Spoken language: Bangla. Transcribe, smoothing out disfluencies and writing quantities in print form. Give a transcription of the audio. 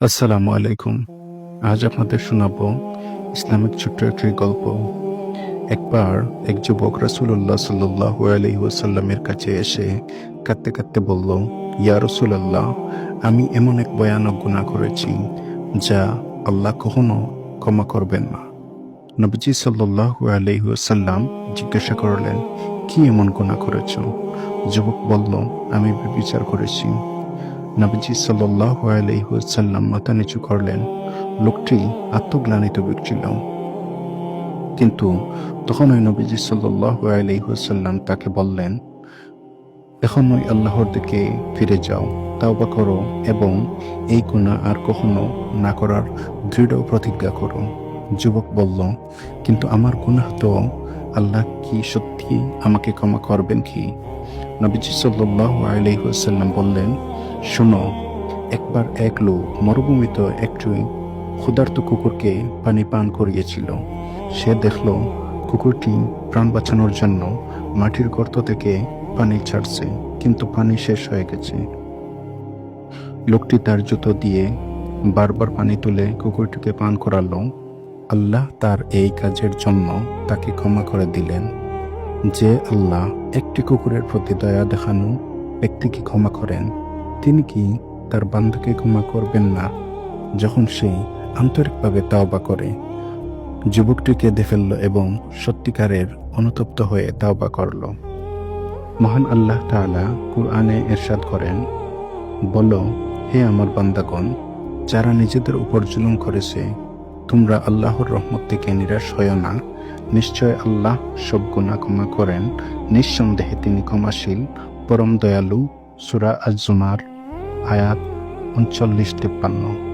আসসালামু আলাইকুম। আজ আপনাদের শোনাবো ইসলামিক ছোট্ট একটি গল্প। একবার এক যুবক রাসূলুল্লাহ সাল্লাল্লাহু আলাইহি ওয়াসাল্লামের কাছে এসে কাঁদতে কাঁদতে বলল, ইয়া রাসূলুল্লাহ, আমি এমন এক ভয়ানক গুনাহ করেছি যা আল্লাহ কখনো ক্ষমা করবেন না। নবীজি সাল্লাল্লাহু আলাইহি ওয়াসাল্লাম জিজ্ঞাসা করলেন, কি এমন গুনাহ করেছ? যুবক বলল, আমি ব্যভিচার করেছি। নবীজি সাল্লাল্লাহু আলাইহি ওয়াসাল্লাম মাথা নিচু করলেন। লোকটি আত্মগ্লানিত ছিল, কিন্তু তখনই নবীজি সাল্লাল্লাহু আলাইহি ওয়াসাল্লাম তাকে বললেন, এখনই আল্লাহর দিকে ফিরে যাও, তাওবা করো এবং এই গুনাহ আর কখনো না করার দৃঢ় প্রতিজ্ঞা করো। যুবক বলল, কিন্তু আমার গুনাহ তো, আল্লাহ কি সত্যি আমাকে ক্ষমা করবেন কি? নবীজি সাল্লাল্লাহু আলাইহি ওয়াসাল্লাম বললেন, শোনো, একবার এক লোক মরুভূমিতে একটি ক্ষুধার্ত কুকুরকে পানি পান করিয়েছিল। সে দেখল কুকুরটি প্রাণ বাঁচানোর জন্য মাটির গর্ত থেকে পানি ছাড়ছে, কিন্তু পানি শেষ হয়ে গেছে। লোকটি তার জুতো দিয়ে বারবার পানি তুলে কুকুরটিকে পান করালো। আল্লাহ তার এই কাজের জন্য তাকে ক্ষমা করে দিলেন। যে আল্লাহ একটি কুকুরের প্রতি দয়া দেখানো ব্যক্তিকে ক্ষমা করেন, তিনি কি তার বান্দাকে ক্ষমা করবেন না যখন সে আন্তরিকভাবে তাওবা করে? যুবকটি কেঁদে ফেলল এবং সত্যিকারের অনুতপ্ত হয়ে তাওবা করল। মহান আল্লাহ তাআলা কুরআনে ইরশাদ করেন, বলো, হে আমার বান্দাগণ, যারা নিজেদের উপর জুলুম করেছে, তোমরা আল্লাহর রহমত থেকে নিরাশ হয়ো না। নিশ্চয় আল্লাহ সব গুনাহ ক্ষমা করেন। নিঃসন্দেহে তিনি ক্ষমাশীল, পরম দয়ালু। সূরা আজ-জুমার আয়াত 39-53।